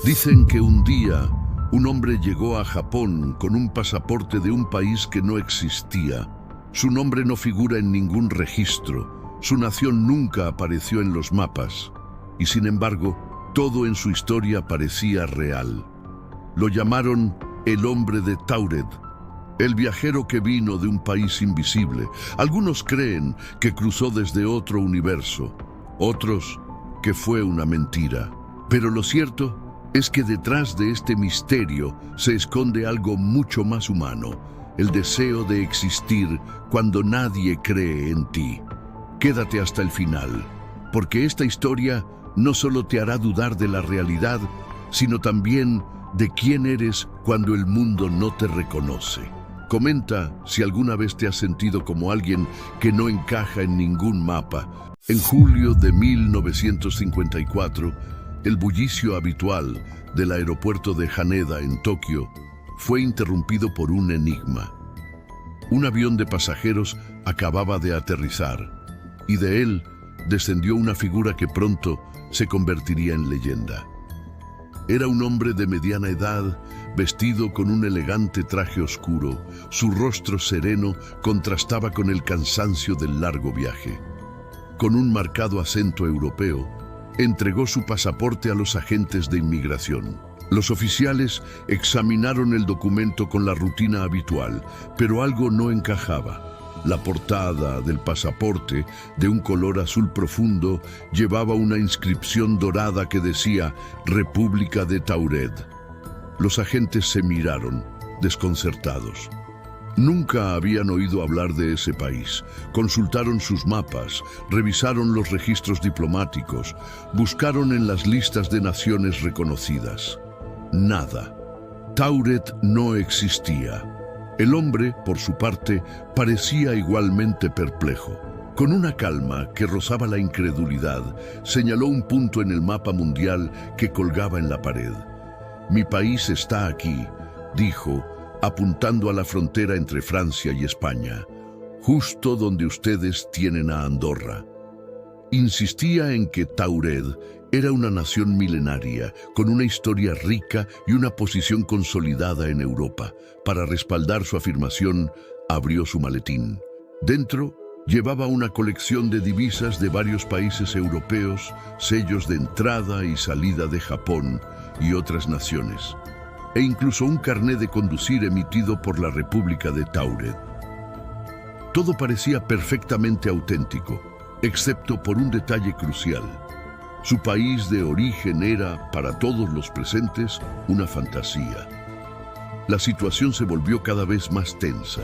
Dicen que un día un hombre llegó a Japón con un pasaporte de un país que no existía. Su nombre no figura en ningún registro, su nación nunca apareció en los mapas, y sin embargo, todo en su historia parecía real. Lo llamaron el hombre de Tauret, el viajero que vino de un país invisible. Algunos creen que cruzó desde otro universo, otros que fue una mentira. Pero lo cierto es que detrás de este misterio se esconde algo mucho más humano, el deseo de existir cuando nadie cree en ti. Quédate hasta el final, porque esta historia no solo te hará dudar de la realidad, sino también de quién eres cuando el mundo no te reconoce. Comenta si alguna vez te has sentido como alguien que no encaja en ningún mapa. En julio de 1954, el bullicio habitual del aeropuerto de Haneda en Tokio fue interrumpido por un enigma. Un avión de pasajeros acababa de aterrizar y de él descendió una figura que pronto se convertiría en leyenda. Era un hombre de mediana edad, vestido con un elegante traje oscuro. Su rostro sereno contrastaba con el cansancio del largo viaje. Con un marcado acento europeo, entregó su pasaporte a los agentes de inmigración. Los oficiales examinaron el documento con la rutina habitual, pero algo no encajaba. La portada del pasaporte, de un color azul profundo, llevaba una inscripción dorada que decía República de Tauret. Los agentes se miraron, desconcertados. Nunca habían oído hablar de ese país. Consultaron sus mapas, revisaron los registros diplomáticos, buscaron en las listas de naciones reconocidas. Nada. Tauret no existía. El hombre, por su parte, parecía igualmente perplejo. Con una calma que rozaba la incredulidad, señaló un punto en el mapa mundial que colgaba en la pared. «Mi país está aquí», dijo, apuntando a la frontera entre Francia y España, justo donde ustedes tienen a Andorra. Insistía en que Tauret era una nación milenaria, con una historia rica y una posición consolidada en Europa. Para respaldar su afirmación, abrió su maletín. Dentro, llevaba una colección de divisas de varios países europeos, sellos de entrada y salida de Japón y otras naciones, e incluso un carné de conducir emitido por la República de Tauret. Todo parecía perfectamente auténtico, excepto por un detalle crucial. Su país de origen era, para todos los presentes, una fantasía. La situación se volvió cada vez más tensa.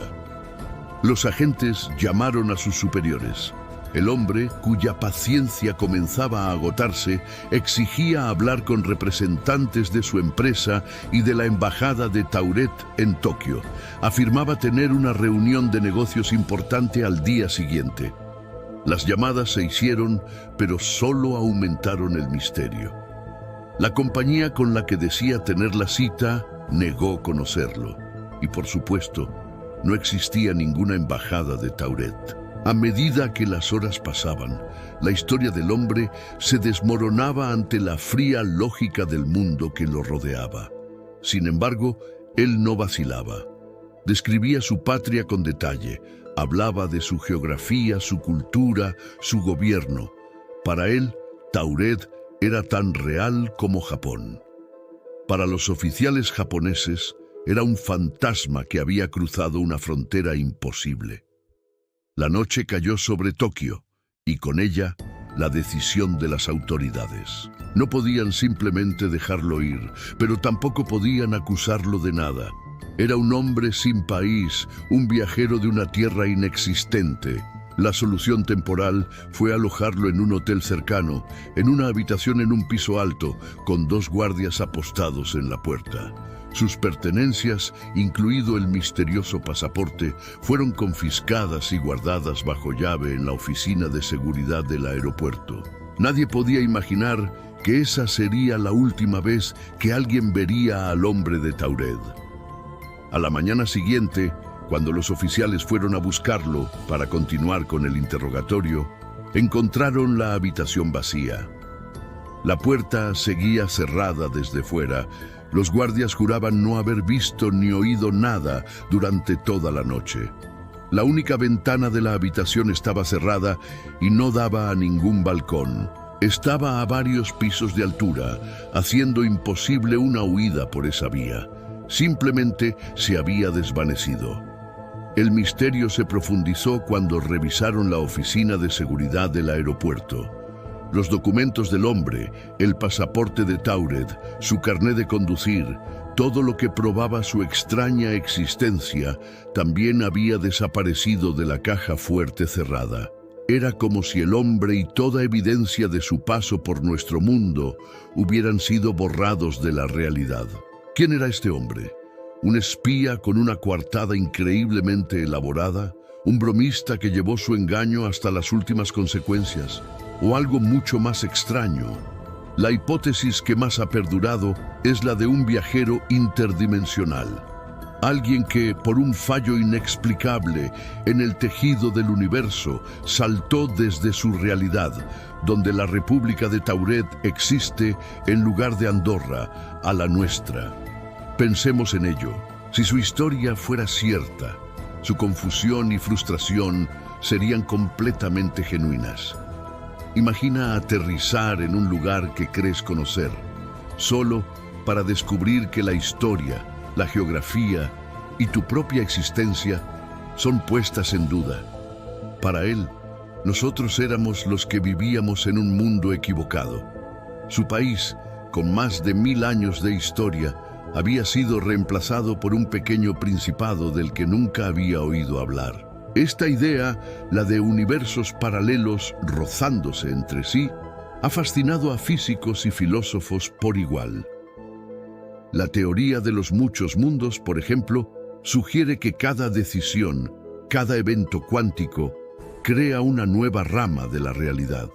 Los agentes llamaron a sus superiores. El hombre, cuya paciencia comenzaba a agotarse, exigía hablar con representantes de su empresa y de la embajada de Tauret en Tokio. Afirmaba tener una reunión de negocios importante al día siguiente. Las llamadas se hicieron, pero solo aumentaron el misterio. La compañía con la que decía tener la cita negó conocerlo. Y por supuesto, no existía ninguna embajada de Tauret. A medida que las horas pasaban, la historia del hombre se desmoronaba ante la fría lógica del mundo que lo rodeaba. Sin embargo, él no vacilaba. Describía su patria con detalle, hablaba de su geografía, su cultura, su gobierno. Para él, Tauret era tan real como Japón. Para los oficiales japoneses, era un fantasma que había cruzado una frontera imposible. La noche cayó sobre Tokio, y con ella, la decisión de las autoridades. No podían simplemente dejarlo ir, pero tampoco podían acusarlo de nada. Era un hombre sin país, un viajero de una tierra inexistente. La solución temporal fue alojarlo en un hotel cercano, en una habitación en un piso alto, con 2 guardias apostados en la puerta. Sus pertenencias, incluido el misterioso pasaporte, fueron confiscadas y guardadas bajo llave en la oficina de seguridad del aeropuerto. Nadie podía imaginar que esa sería la última vez que alguien vería al hombre de Tauret. A la mañana siguiente, cuando los oficiales fueron a buscarlo para continuar con el interrogatorio, encontraron la habitación vacía. La puerta seguía cerrada desde fuera. Los guardias juraban no haber visto ni oído nada durante toda la noche. La única ventana de la habitación estaba cerrada y no daba a ningún balcón. Estaba a varios pisos de altura, haciendo imposible una huida por esa vía. Simplemente se había desvanecido. El misterio se profundizó cuando revisaron la oficina de seguridad del aeropuerto. Los documentos del hombre, el pasaporte de Taured, su carné de conducir, todo lo que probaba su extraña existencia, también había desaparecido de la caja fuerte cerrada. Era como si el hombre y toda evidencia de su paso por nuestro mundo hubieran sido borrados de la realidad. ¿Quién era este hombre? ¿Un espía con una coartada increíblemente elaborada? ¿Un bromista que llevó su engaño hasta las últimas consecuencias? ¿O algo mucho más extraño? La hipótesis que más ha perdurado es la de un viajero interdimensional. Alguien que, por un fallo inexplicable en el tejido del universo, saltó desde su realidad, donde la República de Taured existe en lugar de Andorra, a la nuestra. Pensemos en ello. Si su historia fuera cierta, su confusión y frustración serían completamente genuinas. Imagina aterrizar en un lugar que crees conocer, solo para descubrir que la historia, la geografía y tu propia existencia son puestas en duda. Para él, nosotros éramos los que vivíamos en un mundo equivocado. Su país, con más de 1000 años de historia, había sido reemplazado por un pequeño principado del que nunca había oído hablar. Esta idea, la de universos paralelos rozándose entre sí, ha fascinado a físicos y filósofos por igual. La teoría de los muchos mundos, por ejemplo, sugiere que cada decisión, cada evento cuántico, crea una nueva rama de la realidad.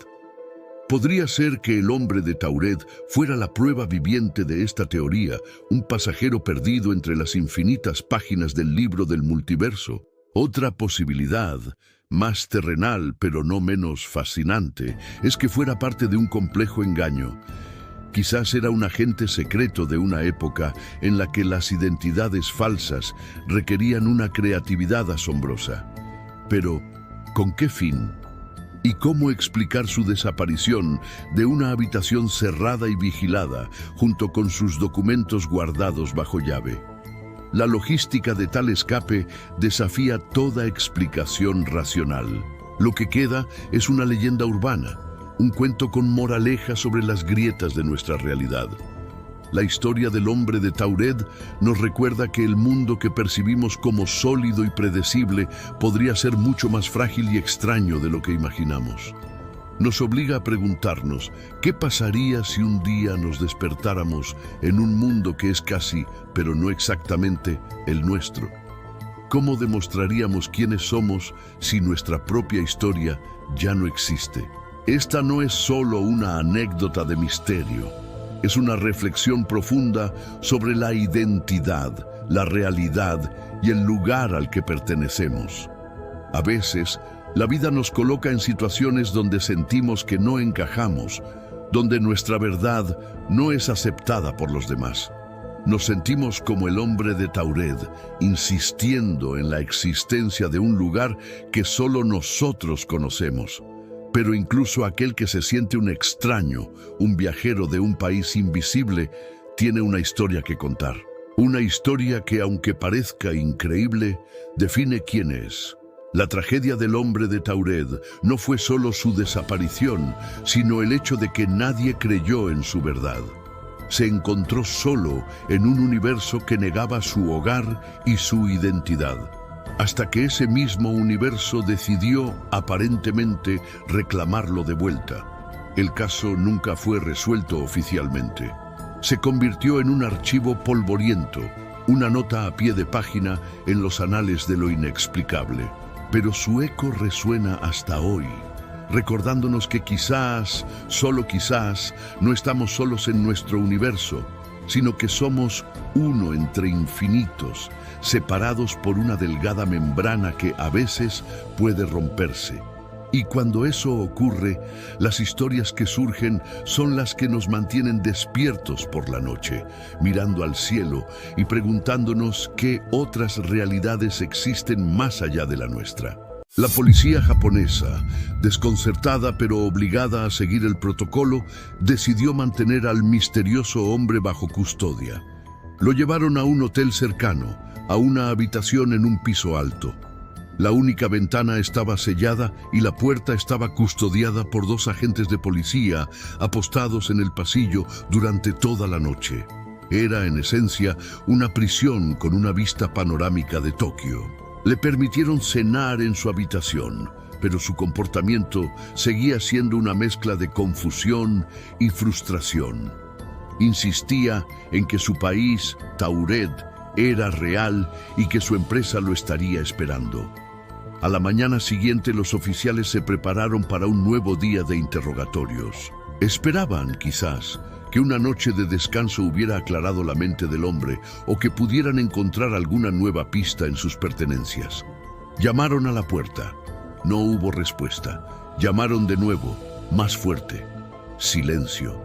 Podría ser que el hombre de Taured fuera la prueba viviente de esta teoría, un pasajero perdido entre las infinitas páginas del libro del multiverso. Otra posibilidad, más terrenal pero no menos fascinante, es que fuera parte de un complejo engaño. Quizás era un agente secreto de una época en la que las identidades falsas requerían una creatividad asombrosa. Pero, ¿con qué fin? ¿Y cómo explicar su desaparición de una habitación cerrada y vigilada, junto con sus documentos guardados bajo llave? La logística de tal escape desafía toda explicación racional. Lo que queda es una leyenda urbana, un cuento con moraleja sobre las grietas de nuestra realidad. La historia del hombre de Taured nos recuerda que el mundo que percibimos como sólido y predecible podría ser mucho más frágil y extraño de lo que imaginamos. Nos obliga a preguntarnos, ¿qué pasaría si un día nos despertáramos en un mundo que es casi, pero no exactamente, el nuestro? ¿Cómo demostraríamos quiénes somos si nuestra propia historia ya no existe? Esta no es solo una anécdota de misterio, es una reflexión profunda sobre la identidad, la realidad y el lugar al que pertenecemos. A veces, la vida nos coloca en situaciones donde sentimos que no encajamos, donde nuestra verdad no es aceptada por los demás. Nos sentimos como el hombre de Taured, insistiendo en la existencia de un lugar que solo nosotros conocemos. Pero incluso aquel que se siente un extraño, un viajero de un país invisible, tiene una historia que contar. Una historia que, aunque parezca increíble, define quién es. La tragedia del hombre de Taured no fue solo su desaparición, sino el hecho de que nadie creyó en su verdad. Se encontró solo en un universo que negaba su hogar y su identidad, hasta que ese mismo universo decidió, aparentemente, reclamarlo de vuelta. El caso nunca fue resuelto oficialmente. Se convirtió en un archivo polvoriento, una nota a pie de página en los anales de lo inexplicable. Pero su eco resuena hasta hoy, recordándonos que quizás, solo quizás, no estamos solos en nuestro universo, sino que somos uno entre infinitos, separados por una delgada membrana que a veces puede romperse. Y cuando eso ocurre, las historias que surgen son las que nos mantienen despiertos por la noche, mirando al cielo y preguntándonos qué otras realidades existen más allá de la nuestra. La policía japonesa, desconcertada pero obligada a seguir el protocolo, decidió mantener al misterioso hombre bajo custodia. Lo llevaron a un hotel cercano, a una habitación en un piso alto. La única ventana estaba sellada y la puerta estaba custodiada por 2 agentes de policía apostados en el pasillo durante toda la noche. Era, en esencia, una prisión con una vista panorámica de Tokio. Le permitieron cenar en su habitación, pero su comportamiento seguía siendo una mezcla de confusión y frustración. Insistía en que su país, Tauret, era real y que su empresa lo estaría esperando. A la mañana siguiente los oficiales se prepararon para un nuevo día de interrogatorios. Esperaban, quizás, que una noche de descanso hubiera aclarado la mente del hombre o que pudieran encontrar alguna nueva pista en sus pertenencias. Llamaron a la puerta. No hubo respuesta. Llamaron de nuevo, más fuerte. Silencio.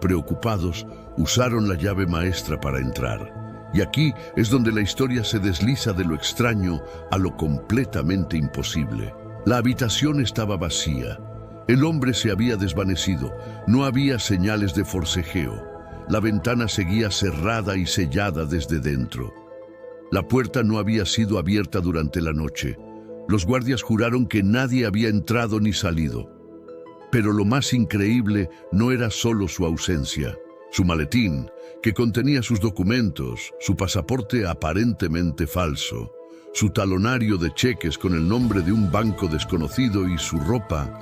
Preocupados, usaron la llave maestra para entrar. Y aquí es donde la historia se desliza de lo extraño a lo completamente imposible. La habitación estaba vacía. El hombre se había desvanecido. No había señales de forcejeo. La ventana seguía cerrada y sellada desde dentro. La puerta no había sido abierta durante la noche. Los guardias juraron que nadie había entrado ni salido. Pero lo más increíble no era solo su ausencia. Su maletín, que contenía sus documentos, su pasaporte aparentemente falso, su talonario de cheques con el nombre de un banco desconocido y su ropa,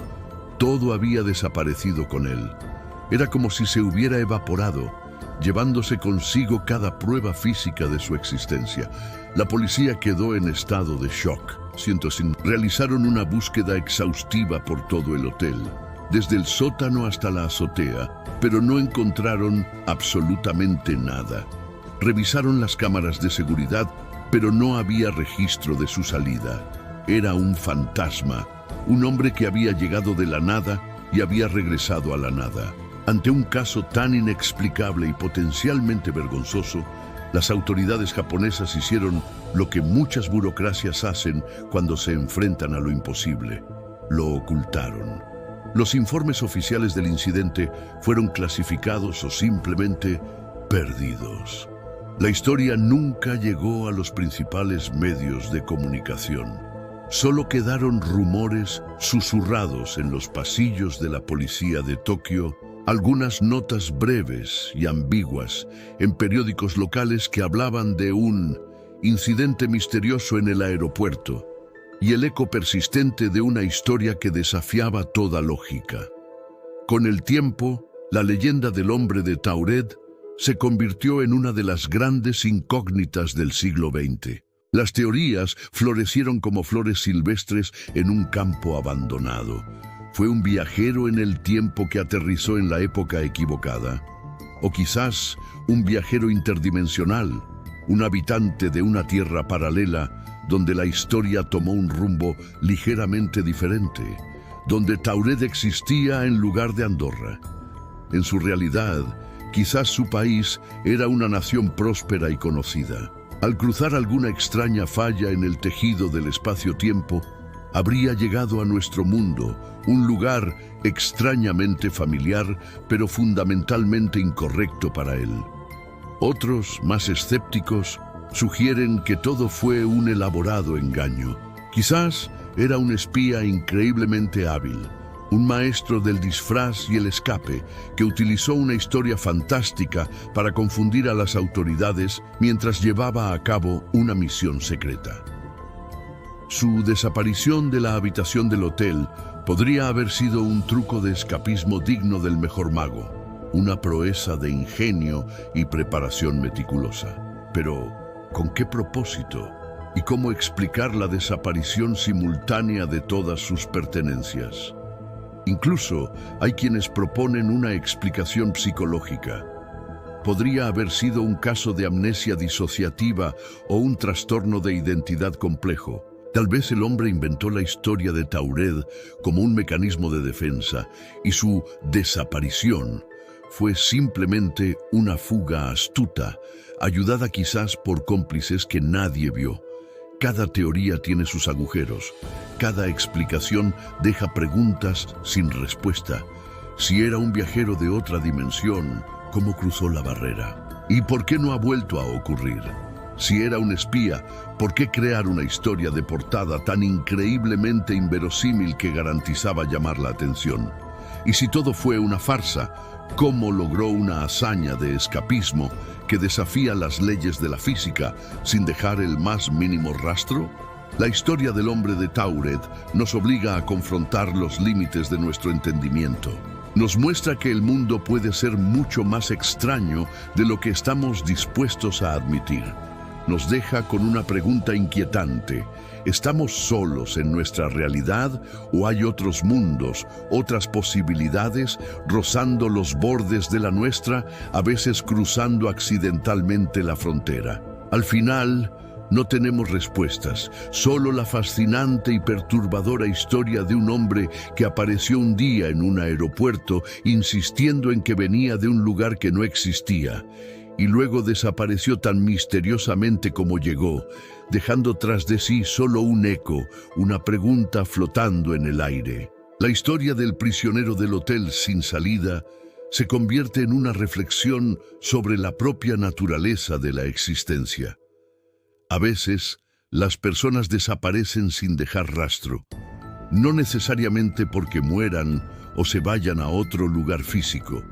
todo había desaparecido con él. Era como si se hubiera evaporado, llevándose consigo cada prueba física de su existencia. La policía quedó en estado de shock. Realizaron una búsqueda exhaustiva por todo el hotel, desde el sótano hasta la azotea, pero no encontraron absolutamente nada. Revisaron las cámaras de seguridad, pero no había registro de su salida. Era un fantasma, un hombre que había llegado de la nada y había regresado a la nada. Ante un caso tan inexplicable y potencialmente vergonzoso, las autoridades japonesas hicieron lo que muchas burocracias hacen cuando se enfrentan a lo imposible: lo ocultaron. Los informes oficiales del incidente fueron clasificados o simplemente perdidos. La historia nunca llegó a los principales medios de comunicación. Solo quedaron rumores susurrados en los pasillos de la policía de Tokio, algunas notas breves y ambiguas en periódicos locales que hablaban de un incidente misterioso en el aeropuerto, y el eco persistente de una historia que desafiaba toda lógica. Con el tiempo, la leyenda del hombre de Tauret se convirtió en una de las grandes incógnitas del siglo XX. Las teorías florecieron como flores silvestres en un campo abandonado. ¿Fue un viajero en el tiempo que aterrizó en la época equivocada? ¿O quizás un viajero interdimensional, un habitante de una tierra paralela, donde la historia tomó un rumbo ligeramente diferente, donde Tauret existía en lugar de Andorra? En su realidad, quizás su país era una nación próspera y conocida. Al cruzar alguna extraña falla en el tejido del espacio-tiempo, habría llegado a nuestro mundo, un lugar extrañamente familiar, pero fundamentalmente incorrecto para él. Otros, más escépticos, sugieren que todo fue un elaborado engaño. Quizás era un espía increíblemente hábil, un maestro del disfraz y el escape, que utilizó una historia fantástica para confundir a las autoridades mientras llevaba a cabo una misión secreta. Su desaparición de la habitación del hotel podría haber sido un truco de escapismo digno del mejor mago, una proeza de ingenio y preparación meticulosa. Pero, ¿con qué propósito? ¿Y cómo explicar la desaparición simultánea de todas sus pertenencias? Incluso hay quienes proponen una explicación psicológica. Podría haber sido un caso de amnesia disociativa o un trastorno de identidad complejo. Tal vez el hombre inventó la historia de Taured como un mecanismo de defensa y su desaparición fue simplemente una fuga astuta, ayudada quizás por cómplices que nadie vio. Cada teoría tiene sus agujeros, cada explicación deja preguntas sin respuesta. Si era un viajero de otra dimensión, ¿cómo cruzó la barrera? ¿Y por qué no ha vuelto a ocurrir? Si era un espía, ¿por qué crear una historia de portada tan increíblemente inverosímil que garantizaba llamar la atención? Y si todo fue una farsa, ¿cómo logró una hazaña de escapismo que desafía las leyes de la física sin dejar el más mínimo rastro? La historia del hombre de Taured nos obliga a confrontar los límites de nuestro entendimiento. Nos muestra que el mundo puede ser mucho más extraño de lo que estamos dispuestos a admitir. Nos deja con una pregunta inquietante. ¿Estamos solos en nuestra realidad o hay otros mundos, otras posibilidades, rozando los bordes de la nuestra, a veces cruzando accidentalmente la frontera? Al final, no tenemos respuestas, solo la fascinante y perturbadora historia de un hombre que apareció un día en un aeropuerto insistiendo en que venía de un lugar que no existía, y luego desapareció tan misteriosamente como llegó, dejando tras de sí solo un eco, una pregunta flotando en el aire. La historia del prisionero del hotel sin salida se convierte en una reflexión sobre la propia naturaleza de la existencia. A veces, las personas desaparecen sin dejar rastro, no necesariamente porque mueran o se vayan a otro lugar físico,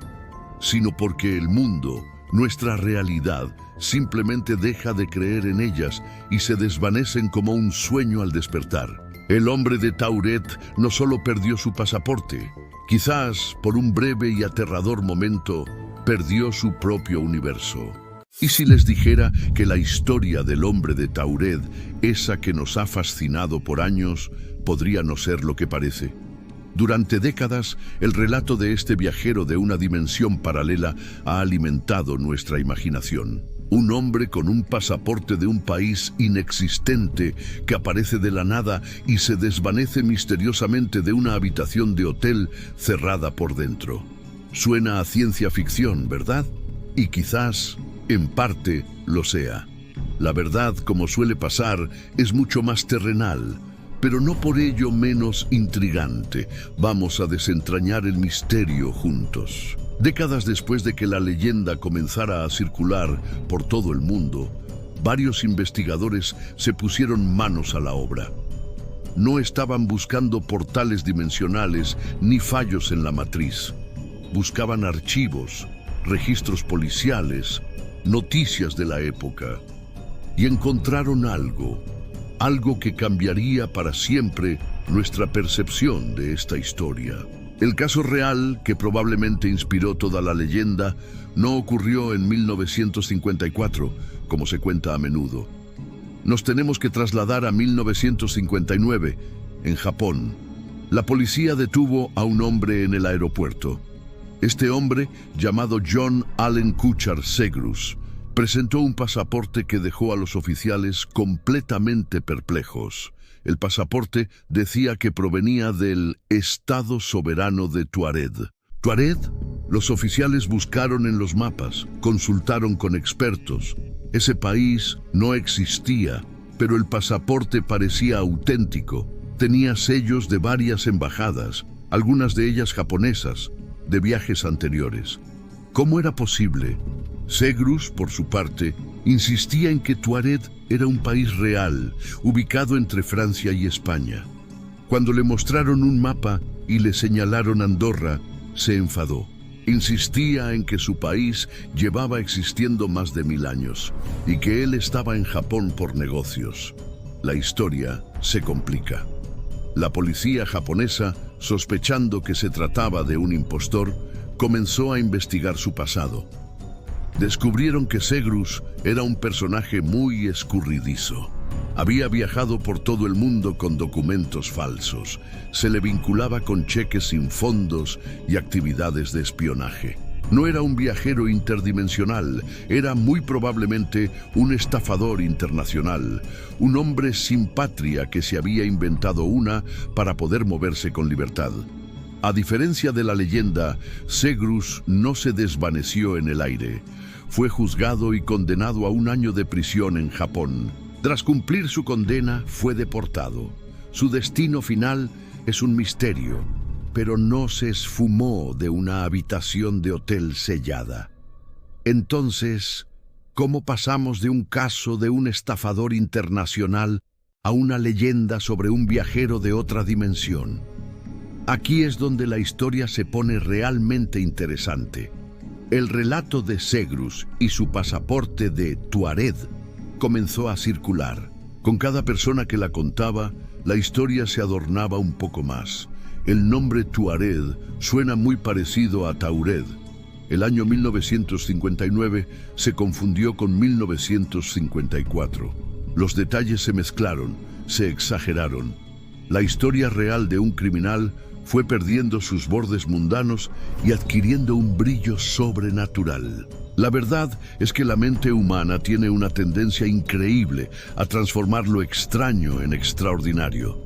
sino porque el mundo, nuestra realidad, simplemente deja de creer en ellas y se desvanecen como un sueño al despertar. El hombre de Taured no solo perdió su pasaporte, quizás por un breve y aterrador momento perdió su propio universo. ¿Y si les dijera que la historia del hombre de Taured, esa que nos ha fascinado por años, podría no ser lo que parece? Durante décadas, el relato de este viajero de una dimensión paralela ha alimentado nuestra imaginación. Un hombre con un pasaporte de un país inexistente que aparece de la nada y se desvanece misteriosamente de una habitación de hotel cerrada por dentro. Suena a ciencia ficción, ¿verdad? Y quizás, en parte, lo sea. La verdad, como suele pasar, es mucho más terrenal, pero no por ello menos intrigante. Vamos a desentrañar el misterio juntos. Décadas después de que la leyenda comenzara a circular por todo el mundo, varios investigadores se pusieron manos a la obra. No estaban buscando portales dimensionales ni fallos en la matriz. Buscaban archivos, registros policiales, noticias de la época. Y encontraron algo que cambiaría para siempre nuestra percepción de esta historia. El caso real, que probablemente inspiró toda la leyenda, no ocurrió en 1954, como se cuenta a menudo. Nos tenemos que trasladar a 1959, en Japón. La policía detuvo a un hombre en el aeropuerto. Este hombre, llamado John Allen Kuchar Segrus, presentó un pasaporte que dejó a los oficiales completamente perplejos. El pasaporte decía que provenía del Estado Soberano de Tuareg. ¿Tuareg? Los oficiales buscaron en los mapas, consultaron con expertos. Ese país no existía, pero el pasaporte parecía auténtico. Tenía sellos de varias embajadas, algunas de ellas japonesas, de viajes anteriores. ¿Cómo era posible? Segrus, por su parte, insistía en que Tuareg era un país real, ubicado entre Francia y España. Cuando le mostraron un mapa y le señalaron Andorra, se enfadó. Insistía en que su país llevaba existiendo más de 1000 años y que él estaba en Japón por negocios. La historia se complica. La policía japonesa, sospechando que se trataba de un impostor, comenzó a investigar su pasado. Descubrieron que Segrus era un personaje muy escurridizo. Había viajado por todo el mundo con documentos falsos. Se le vinculaba con cheques sin fondos y actividades de espionaje. No era un viajero interdimensional, era muy probablemente un estafador internacional, un hombre sin patria que se había inventado una para poder moverse con libertad. A diferencia de la leyenda, Zegrus no se desvaneció en el aire. Fue juzgado y condenado a 1 año de prisión en Japón. Tras cumplir su condena, fue deportado. Su destino final es un misterio, pero no se esfumó de una habitación de hotel sellada. Entonces, ¿cómo pasamos de un caso de un estafador internacional a una leyenda sobre un viajero de otra dimensión? Aquí es donde la historia se pone realmente interesante. El relato de Zegrus y su pasaporte de Tuareg comenzó a circular. Con cada persona que la contaba, la historia se adornaba un poco más. El nombre Tuareg suena muy parecido a Tauret. El año 1959 se confundió con 1954. Los detalles se mezclaron, se exageraron. La historia real de un criminal fue perdiendo sus bordes mundanos y adquiriendo un brillo sobrenatural. La verdad es que la mente humana tiene una tendencia increíble a transformar lo extraño en extraordinario.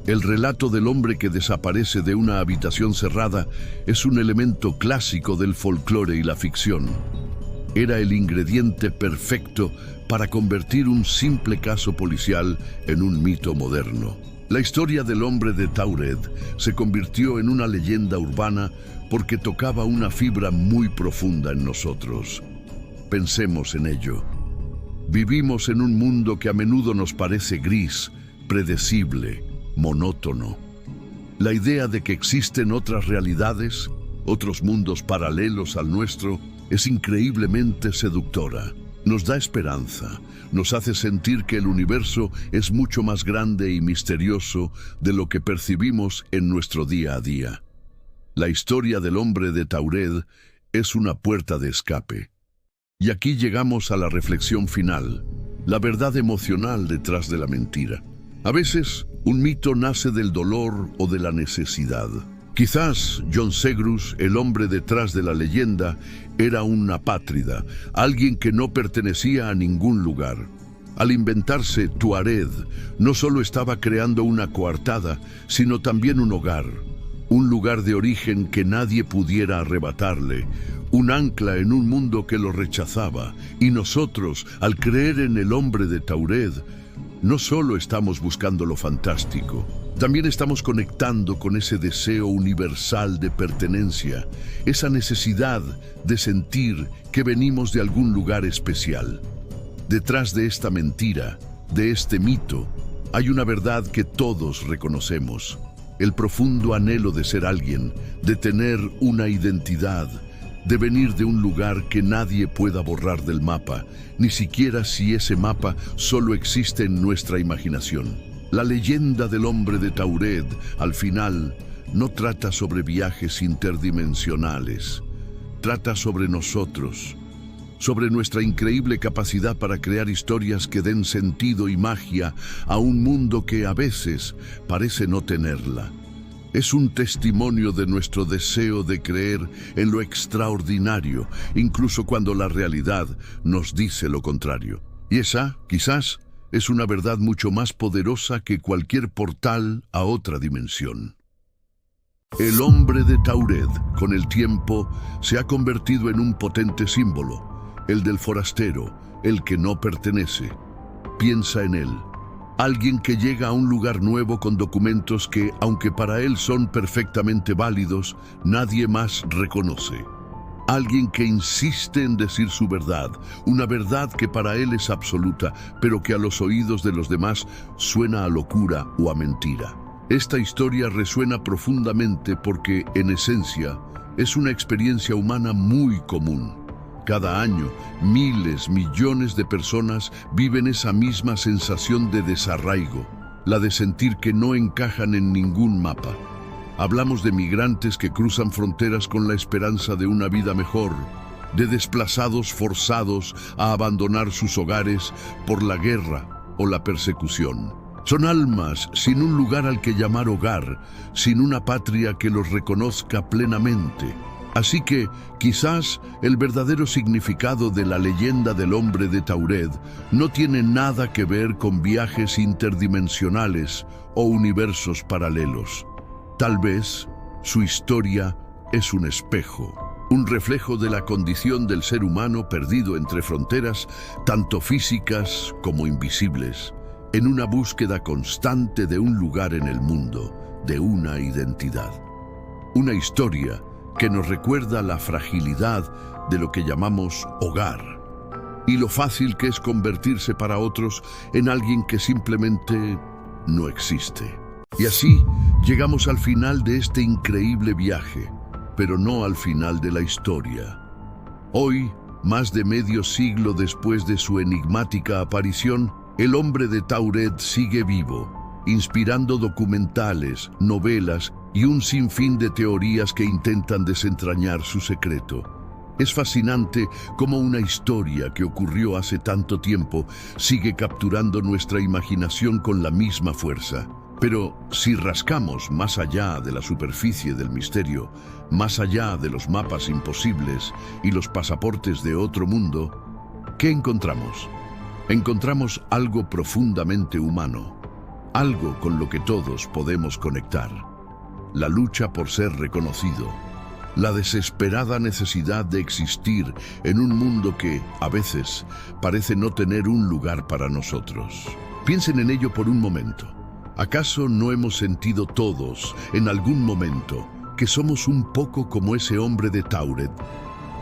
El relato del hombre que desaparece de una habitación cerrada es un elemento clásico del folclore y la ficción. Era el ingrediente perfecto para convertir un simple caso policial en un mito moderno. La historia del hombre de Tauret se convirtió en una leyenda urbana porque tocaba una fibra muy profunda en nosotros. Pensemos en ello. Vivimos en un mundo que a menudo nos parece gris, predecible, monótono. La idea de que existen otras realidades, otros mundos paralelos al nuestro, es increíblemente seductora. Nos da esperanza, nos hace sentir que el universo es mucho más grande y misterioso de lo que percibimos en nuestro día a día. La historia del hombre de Tauret es una puerta de escape. Y aquí llegamos a la reflexión final, la verdad emocional detrás de la mentira. A veces, un mito nace del dolor o de la necesidad. Quizás John Zegrus, el hombre detrás de la leyenda, era un apátrida, alguien que no pertenecía a ningún lugar. Al inventarse Tuareg, no solo estaba creando una coartada, sino también un hogar, un lugar de origen que nadie pudiera arrebatarle, un ancla en un mundo que lo rechazaba. Y nosotros, al creer en el hombre de Tauret, no solo estamos buscando lo fantástico, también estamos conectando con ese deseo universal de pertenencia, esa necesidad de sentir que venimos de algún lugar especial. Detrás de esta mentira, de este mito, hay una verdad que todos reconocemos: el profundo anhelo de ser alguien, de tener una identidad, de venir de un lugar que nadie pueda borrar del mapa, ni siquiera si ese mapa solo existe en nuestra imaginación. La leyenda del hombre de Tauret, al final, no trata sobre viajes interdimensionales. Trata sobre nosotros, sobre nuestra increíble capacidad para crear historias que den sentido y magia a un mundo que a veces parece no tenerla. Es un testimonio de nuestro deseo de creer en lo extraordinario, incluso cuando la realidad nos dice lo contrario. Y esa, quizás, es una verdad mucho más poderosa que cualquier portal a otra dimensión. El hombre de Tauret, con el tiempo, se ha convertido en un potente símbolo, el del forastero, el que no pertenece. Piensa en él. Alguien que llega a un lugar nuevo con documentos que, aunque para él son perfectamente válidos, nadie más reconoce. Alguien que insiste en decir su verdad, una verdad que para él es absoluta, pero que a los oídos de los demás suena a locura o a mentira. Esta historia resuena profundamente porque, en esencia, es una experiencia humana muy común. Cada año, miles, millones de personas viven esa misma sensación de desarraigo, la de sentir que no encajan en ningún mapa. Hablamos de migrantes que cruzan fronteras con la esperanza de una vida mejor, de desplazados forzados a abandonar sus hogares por la guerra o la persecución. Son almas sin un lugar al que llamar hogar, sin una patria que los reconozca plenamente. Así que, quizás, el verdadero significado de la leyenda del hombre de Taured no tiene nada que ver con viajes interdimensionales o universos paralelos. Tal vez, su historia es un espejo, un reflejo de la condición del ser humano perdido entre fronteras, tanto físicas como invisibles, en una búsqueda constante de un lugar en el mundo, de una identidad. Una historia que nos recuerda la fragilidad de lo que llamamos hogar y lo fácil que es convertirse para otros en alguien que simplemente no existe. Y así llegamos al final de este increíble viaje, pero no al final de la historia. Hoy, más de medio siglo después de su enigmática aparición, el hombre de Taured sigue vivo, inspirando documentales, novelas y un sinfín de teorías que intentan desentrañar su secreto. Es fascinante cómo una historia que ocurrió hace tanto tiempo sigue capturando nuestra imaginación con la misma fuerza. Pero si rascamos más allá de la superficie del misterio, más allá de los mapas imposibles y los pasaportes de otro mundo, ¿qué encontramos? Encontramos algo profundamente humano, algo con lo que todos podemos conectar. La lucha por ser reconocido, la desesperada necesidad de existir en un mundo que, a veces, parece no tener un lugar para nosotros. Piensen en ello por un momento. ¿Acaso no hemos sentido todos, en algún momento, que somos un poco como ese hombre de Taured,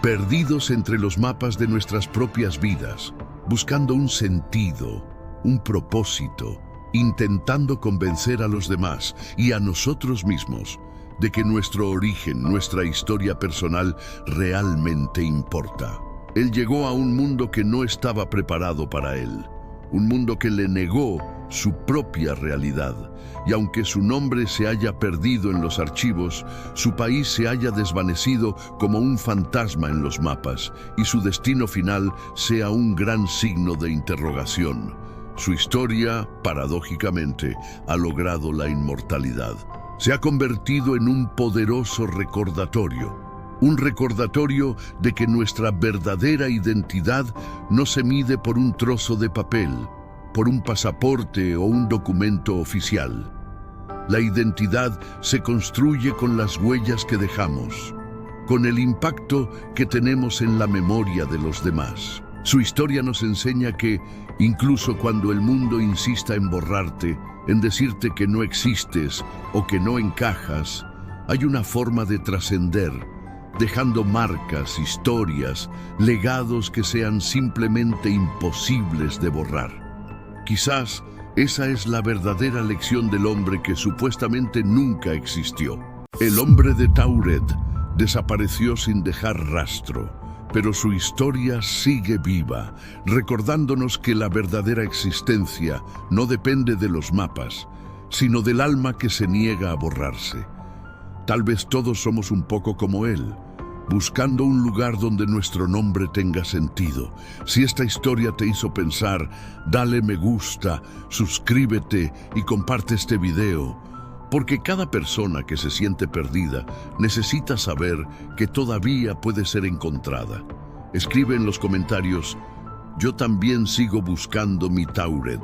perdidos entre los mapas de nuestras propias vidas, buscando un sentido, un propósito, intentando convencer a los demás y a nosotros mismos de que nuestro origen, nuestra historia personal realmente importa? Él llegó a un mundo que no estaba preparado para él, un mundo que le negó su propia realidad, y aunque su nombre se haya perdido en los archivos, su país se haya desvanecido como un fantasma en los mapas, y su destino final sea un gran signo de interrogación. Su historia, paradójicamente, ha logrado la inmortalidad. Se ha convertido en un poderoso recordatorio. Un recordatorio de que nuestra verdadera identidad no se mide por un trozo de papel, por un pasaporte o un documento oficial. La identidad se construye con las huellas que dejamos, con el impacto que tenemos en la memoria de los demás. Su historia nos enseña que, incluso cuando el mundo insista en borrarte, en decirte que no existes o que no encajas, hay una forma de trascender, dejando marcas, historias, legados que sean simplemente imposibles de borrar. Quizás esa es la verdadera lección del hombre que supuestamente nunca existió. El hombre de Taured desapareció sin dejar rastro, pero su historia sigue viva, recordándonos que la verdadera existencia no depende de los mapas, sino del alma que se niega a borrarse. Tal vez todos somos un poco como él, buscando un lugar donde nuestro nombre tenga sentido. Si esta historia te hizo pensar, dale me gusta, suscríbete y comparte este video, porque cada persona que se siente perdida necesita saber que todavía puede ser encontrada. Escribe en los comentarios, yo también sigo buscando mi Taured.